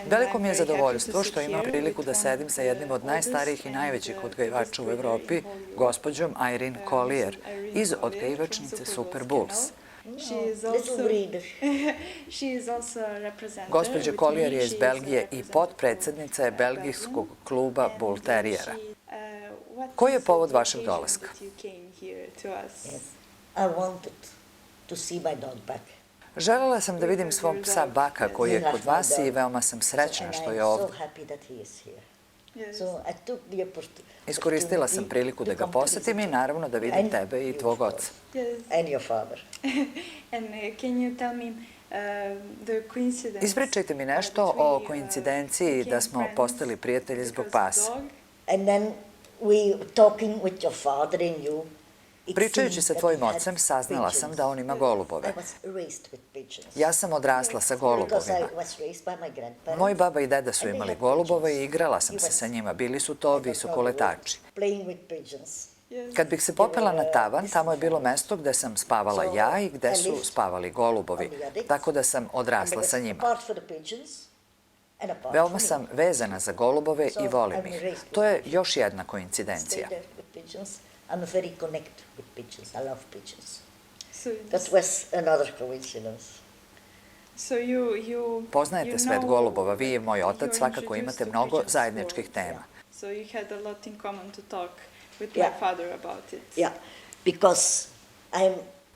Veliko mi je zadovoljstvo što imam priliku da sedim sa jednim od najstarijih i najvećih odgajivača u Evropi, gospođom Irene Collier iz odgajivačnice Super Bulls. Gospođa Collier je iz Belgije i potpredsednica je belgijskog kluba Bull Terijera. Koji je povod vašeg dolaska? Želela sam da vidim svog psa Baka koji je kod vas i veoma sam srećna što je ovdje. Iskoristila sam priliku da ga posetim i naravno da vidim tebe i tvog oca. Ispričajte mi nešto o koincidenciji da smo postali prijatelji zbog pasa. Pričajući sa tvojim ocem, saznala sam da on ima golubove. Ja sam odrasla sa golubovima. Moji baba i deda su imali golubove i igrala sam se sa njima. Bili su to visokoletači. Kad bih se popela na tavan, tamo je bilo mesto gde sam spavala ja i gde su spavali golubovi, tako da sam odrasla sa njima. Veoma sam vezana za golubove i volim ih. To je još jedna koincidencija. I'm very connected with pigeons. I love pigeons. That was another coincidence. Poznajete svet golubova, vi i moj otac svakako imate mnogo zajedničkih tema.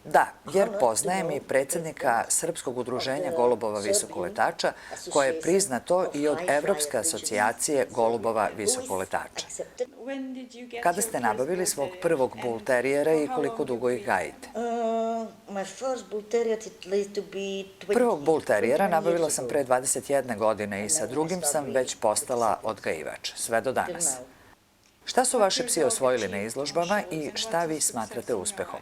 Da, jer poznajem i predsjednika Srpskog udruženja golubova visokoletača, koje je priznato i od Evropske asocijacije golubova visokoletača. Kada ste nabavili svog prvog Bull Terijera i koliko dugo ih gajite? Prvog Bull Terijera nabavila sam pre 21 godine i sa drugim sam već postala odgajivač, sve do danas. Šta su vaši psi osvojili na izložbama i šta vi smatrate uspehom?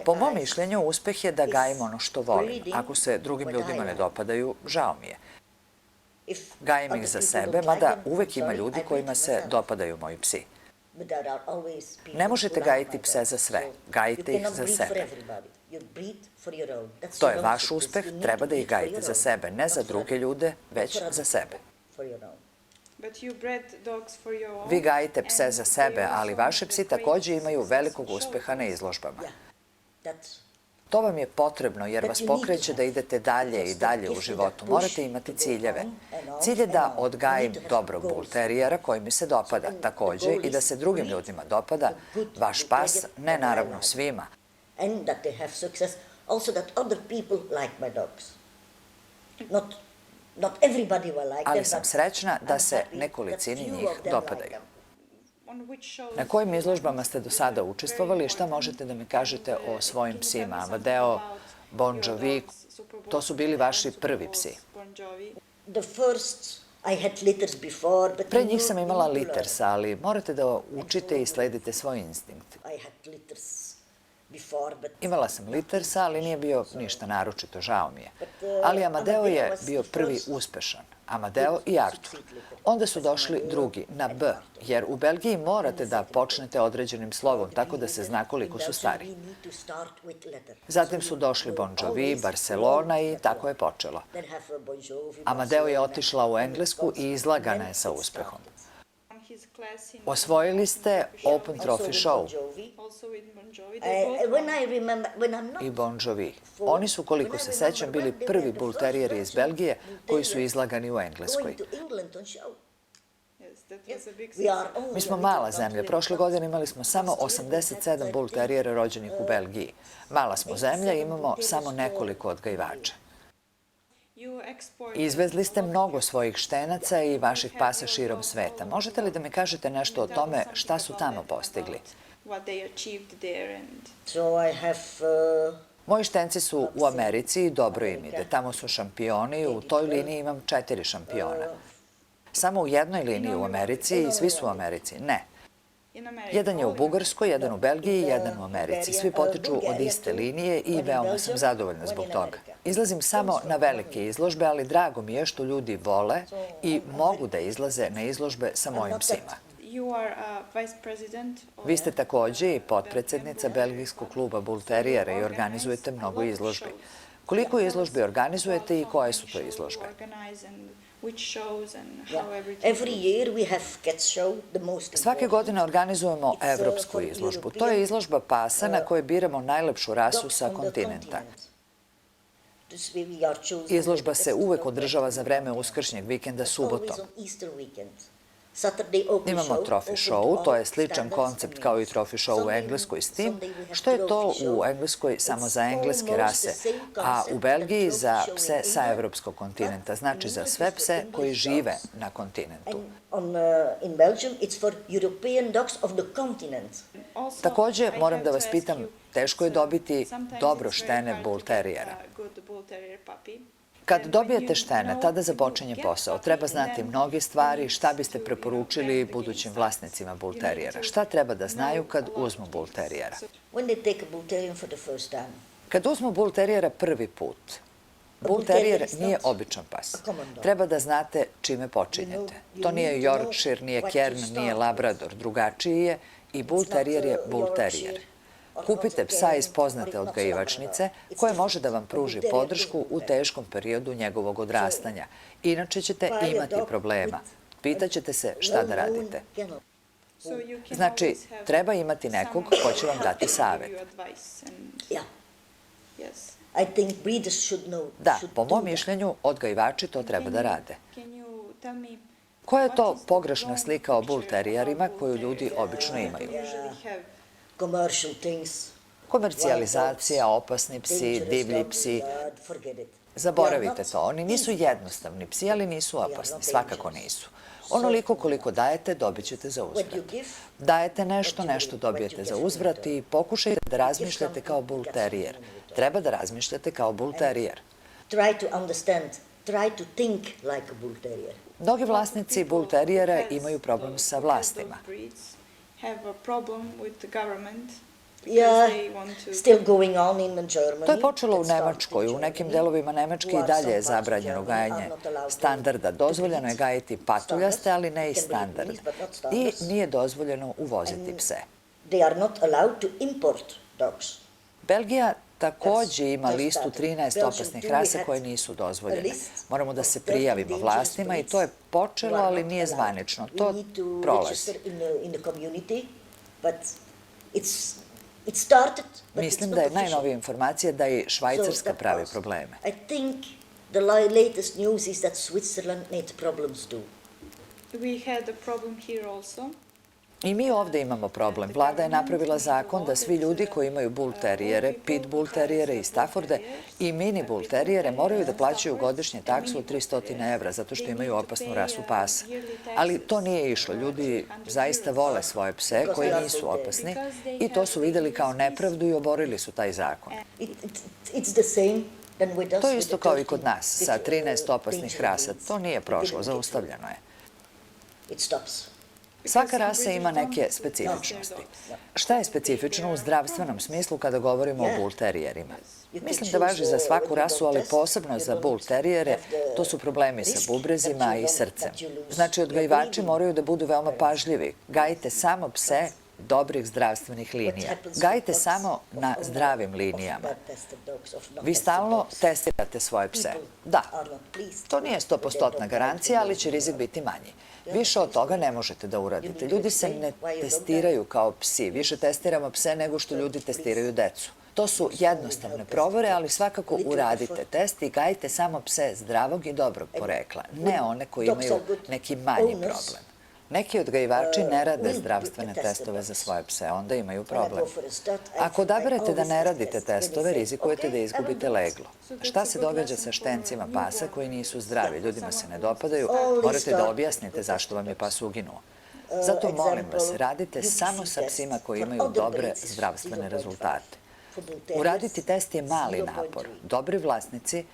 Po mom mišljenju, uspeh je da gajim ono što volim. Ako se drugim ljudima ne dopadaju, žao mi je. Gajim ih za sebe, mada uvek ima ljudi kojima se dopadaju moji psi. Ne možete gajiti pse za sve, gajite ih za sebe. To je vaš uspeh, treba da ih gajite za sebe, ne za druge ljude, već za sebe. Vi gajite pse za sebe, ali vaše psi takođe imaju velikog uspeha na izložbama. To vam je potrebno jer vas pokreće da idete dalje i dalje u životu. Morate imati ciljeve. Cilj je da odgajim dobrog Bull Terijera koji mi se dopada takođe i da se drugim ljudima dopada vaš pas, ne naravno svima. Ali sam srećna da se nekolicini njih dopadaju. Na kojim izložbama ste do sada učestvovali i šta možete da mi kažete o svojim psima? Amadeo, Bon Jovi, to su bili vaši prvi psi. Pre njih sam imala Littersa, ali morate da učite i sledite svoj instinkt. Imala sam Littersa, ali nije bio ništa naročito, žao mi je. Ali Amadeo je bio prvi uspešan. Amadeo i Artur. Onda su došli drugi, na B, jer u Belgiji morate da počnete određenim slovom, tako da se zna koliko su stari. Zatim su došli Bon Jovi, Barcelona i tako je počelo. Amadeo je otišla u Englesku i izlagana je sa uspehom. Osvojili ste Open Trophy Show i Bon Jovi. Oni su, koliko se sećam, bili prvi Bull Terijeri iz Belgije koji su izlagani u Engleskoj. Mi smo mala zemlja. Prošle godine imali smo samo 87 Bull Terijera rođenih u Belgiji. Mala smo zemlja i imamo samo nekoliko odgajivača. Izvezli ste mnogo svojih štenaca i vaših pasa širom sveta. Možete li da mi kažete nešto o tome šta su tamo postigli? Moji štenci su u Americi i dobro im ide. Tamo su šampioni, u toj liniji imam 4 šampiona. Samo u jednoj liniji u Americi i svi su u Americi. Ne. Jedan je u Bugarskoj, jedan u Belgiji i jedan u Americi. Svi potiču od iste linije i veoma sam zadovoljna zbog toga. Izlazim samo na velike izložbe, ali drago mi je što ljudi vole i mogu da izlaze na izložbe sa mojim psima. Vi ste takođe i potpredsednica Belgijskog kluba Bull Terijera i organizujete mnogo izložbi. Koliko izložbi organizujete i koje su to izložbe? Every year we have cats show, the most Svake godine organizujemo evropsku izložbu. To je izložba pasa na kojoj biramo najlepšu rasu sa kontinenta. Izložba se uvek održava za vreme uskršnjeg vikenda subotom. Imamo trophy show, to je sličan koncept kao i trophy show u Engleskoj s tim, što je to u Engleskoj samo za engleske rase, a u Belgiji za pse sa evropskog kontinenta, znači za sve pse koji žive na kontinentu. Takođe, moram da vas pitam, teško je dobiti dobro štene bull terijera. Kad dobijete štene, tada započinje posao. Treba znati mnoge stvari, šta biste preporučili budućim vlasnicima bull terijera. Šta treba da znaju kad uzmu bull terijera? Kad uzmu bull terijera prvi put, bull terijer nije običan pas. Treba da znate čime počinjete. To nije Yorkshire, nije Cairn, nije Labrador, drugačiji je i bull terijer je bull terijer. Kupite psa iz poznate odgajivačnice koja može da vam pruži podršku u teškom periodu njegovog odrastanja. Inače ćete imati problema. Pitaćete se šta da radite. Znači, treba imati nekog ko će vam dati savet. Da, po mom mišljenju, odgajivači to treba da rade. Koja je to pogrešna slika o bull terijerima koju ljudi obično imaju? Komercijalizacija, opasni psi, divlji psi. Zaboravite to, oni nisu jednostavni psi, ali nisu opasni, svakako nisu. Onoliko koliko dajete, dobit ćete za uzvrat. Dajete nešto, nešto dobijete za uzvrat i pokušajte da razmišljate kao bull terijer. Treba da razmišljate kao bull terijer. Mnogi vlasnici bull terijera imaju problem sa vlastima. To je počelo u Nemačkoj. U nekim delovima Nemačke i dalje je zabranjeno gajanje standarda. Dozvoljeno je gajiti patuljaste, ali ne i standard. I nije dozvoljeno uvoziti pse. Belgija takođe ima listu 13 opasnih rasa koje nisu dozvoljene. Moramo da se prijavimo vlastima i to je počelo, ali nije zvanično. To prolazi. Mislim da je najnovija informacija da i Švajcarska pravi probleme. I mi ovde imamo problem. Vlada je napravila zakon da svi ljudi koji imaju bull terijere, pit bull terijere i Stafforde i mini bull terijere moraju da plaćaju godišnje taksu od 300 evra zato što imaju opasnu rasu pasa. Ali to nije išlo. Ljudi zaista vole svoje pse koji nisu opasni i to su videli kao nepravdu i oborili su taj zakon. To je isto kao i kod nas sa 13 opasnih rasa. To nije prošlo, zaustavljeno je. Svaka rasa ima neke specifičnosti. Šta je specifično u zdravstvenom smislu kada govorimo o bull terijerima? Mislim da važi za svaku rasu, ali posebno za bull terijere, to su problemi sa bubrezima i srcem. Znači, odgajivači moraju da budu veoma pažljivi. Gajite samo pse dobrih zdravstvenih linija. Gajite samo na zdravim linijama. Vi stalno testirate svoje pse. Da, to nije 100% garancija, ali će rizik biti manji. Više od toga ne možete da uradite. Ljudi se ne testiraju kao psi. Više testiramo pse nego što ljudi testiraju decu. To su jednostavne provere, ali svakako uradite test i gajite samo pse zdravog i dobrog porekla, ne one koji imaju neki manji problem. Neki odgajivači ne rade zdravstvene testove za svoje pse, onda imaju problem. Ako odaberete da ne radite testove, rizikujete da izgubite leglo. Šta se događa sa štencima pasa koji nisu zdravi? Ljudima se ne dopadaju, morate da objasnite zašto vam je pas uginuo. Zato molim vas, radite samo sa psima koji imaju dobre zdravstvene rezultate. Uraditi test je mali napor. Dobri vlasnici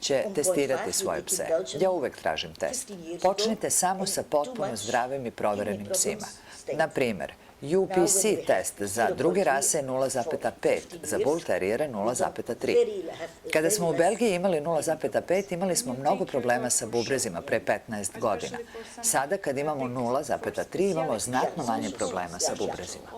će testirati svoje pse. Ja uvek tražim test. Počnite samo sa potpuno zdravim i proverenim psima. Na primer, UPC test za druge rase je 0,5, za bull terijere 0,3. Kada smo u Belgiji imali 0,5, imali smo mnogo problema sa bubrezima pre 15 godina. Sada kad imamo 0,3, imamo znatno manje problema sa bubrezima.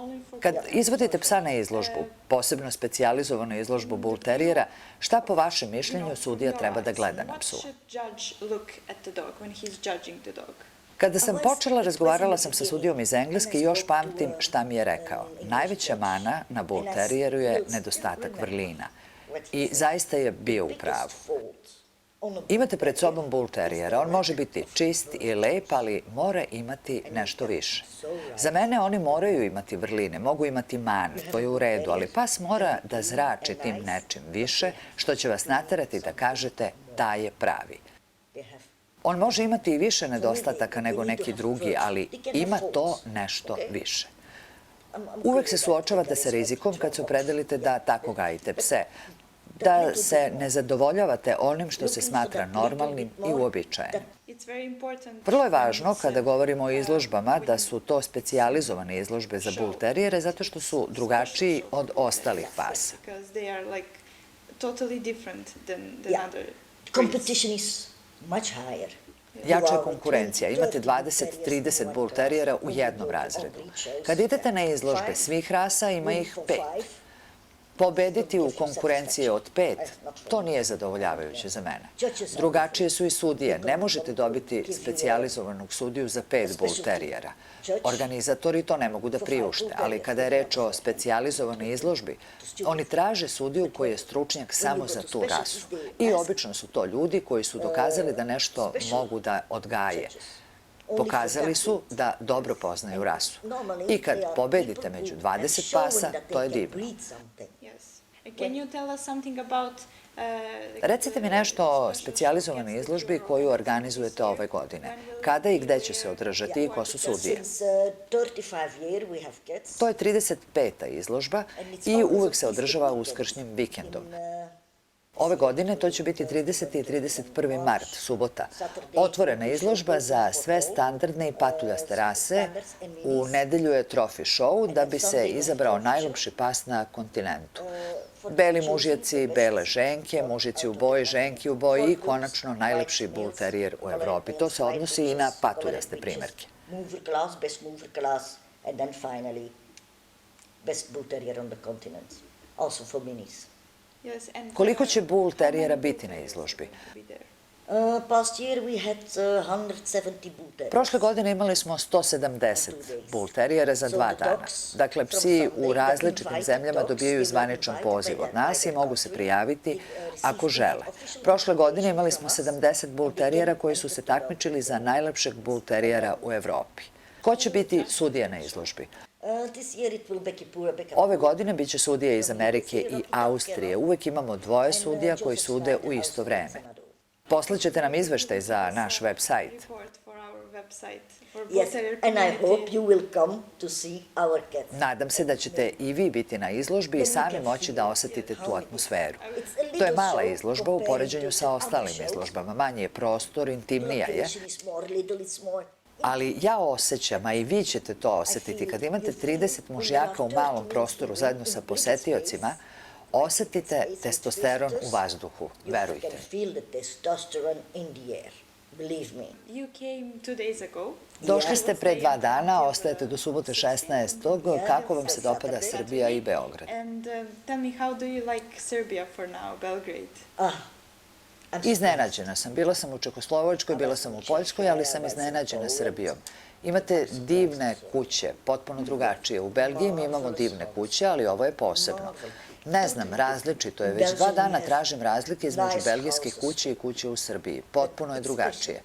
Kad izvodite psa na izložbu, posebno specijalizovanu izložbu bull terijera, šta po vašem mišljenju sudija treba da gleda na psu? Kada sam počela, razgovarala sam sa sudijom iz Engleske i još pamtim šta mi je rekao. Najveća mana na bull terijeru je nedostatak vrlina. I zaista je bio u pravu. Imate pred sobom bull terijera, on može biti čist i lep, ali mora imati nešto više. Za mene oni moraju imati vrline, mogu imati mane, to je u redu, ali pas mora da zrači tim nečim više, što će vas naterati da kažete taj je pravi. On može imati i više nedostataka nego neki drugi, ali ima to nešto više. Uvek se suočavate sa rizikom kad se opredelite da tako gajite pse, da se ne zadovoljavate onim što se smatra normalnim i uobičajenim. Vrlo je važno kada govorimo o izložbama da su to specijalizovane izložbe za bull terijere zato što su drugačiji od ostalih pasa. Competition is much higher. Jača je konkurencija. Imate 20-30 bull terijera u jednom razredu. Kad idete na izložbe svih rasa, ima ih 5. Pobediti u konkurenciji od 5, to nije zadovoljavajuće za mene. Drugačije su i sudije. Ne možete dobiti specijalizovanog sudiju za 5 bull terijera. Organizatori to ne mogu da priušte, ali kada je reč o specijalizovanoj izložbi, oni traže sudiju koji je stručnjak samo za tu rasu. I obično su to ljudi koji su dokazali da nešto mogu da odgaje. Pokazali su da dobro poznaju rasu. I kad pobedite među 20 pasa, to je divno. Recite mi nešto o specijalizovanoj izložbi koju organizujete ove godine. Kada i gde će se održati i ko su sudije? To je 35. izložba i uvek se održava uskršnjim vikendom. Ove godine to će biti 30. i 31. mart, subota. Otvorena izložba za sve standardne i patuljaste rase. U nedelju je trofi show da bi se izabrao najljepši pas na kontinentu. Beli mužjaci, bele ženke, mužjaci u boji, ženki u boji i konačno najlepši bull terijer u Evropi. To se odnosi i na patuljaste primerke. Mover class, best mover class, and then finally best bull terrier on the continent, also for minis. Koliko će bull terijera biti na izložbi? Past year we had 170 bull terriers. Prošle godine imali smo 170 bull terijera za 2 dana. Dakle, psi u različitim zemljama dobijaju zvaničan poziv od nas i mogu se prijaviti ako žele. Prošle godine imali smo 70 bull terijera koji su se takmičili za najlepšeg bull terijera u Evropi. Ko će biti sudija na izložbi? Ove godine biće sudije iz Amerike i Austrije. Uvek imamo 2 sudija koji sude u isto vreme. Poslaćete nam izveštaj za naš web sajt. Nadam se da ćete i vi biti na izložbi i sami moći da osetite tu atmosferu. To je mala izložba u poređenju sa ostalim izložbama. Manji je prostor, intimnija je. Ali ja osjećam, a i vi ćete to osetiti, kad imate 30 mužjaka u malom prostoru zajedno sa posetiocima, osetite testosteron u vazduhu, verujte. Došli ste pre 2 dana, ostajete do subote 16. Kako vam se dopada Srbija i Beograd? Iznenađena sam. Bila sam u Čekoslovačkoj, bila sam u Poljskoj, ali sam iznenađena Srbijom. Imate divne kuće, potpuno drugačije. U Belgiji mi imamo divne kuće, ali ovo je posebno. Ne znam, različito je. Već 2 dana tražim razlike između belgijskih kuće i kuće u Srbiji. Potpuno je drugačije.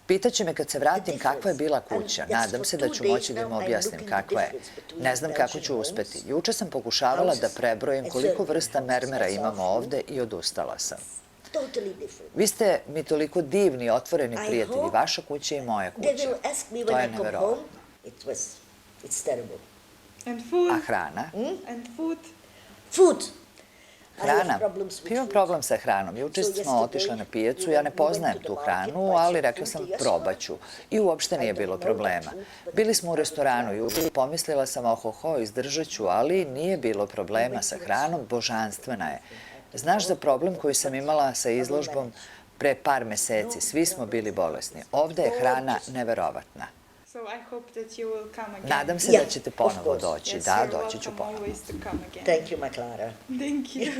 Pitaće me kad se vratim kakva je bila kuća. Nadam se da ću moći da im objasnim kakva je. Ne znam kako ću uspeti. Juče sam pokušavala da prebrojim koliko vrsta mermera imamo ovde i odustala sam. Vi ste mi toliko divni i otvoreni prijatelji. Vaša kuća i moja kuća. To je neverovatno. A hrana? Hrana? Imam problem sa hranom. Juče smo otišli na pijacu, ja ne poznajem tu hranu, ali rekla sam probaću. I uopšte nije bilo problema. Bili smo u restoranu juče i pomislila sam ohoho, izdržat ću, ali nije bilo problema sa hranom, božanstvena je. Znaš za problem koji sam imala sa izložbom pre par meseci? Svi smo bili bolesni. Ovde je hrana neverovatna. So I hope that you will come again. Nadam se Yeah, da ćete of ponovo course. doći. Yes, Da, you're doći ću welcome ponovo. always to come again. Thank you, my Clara. Thank you.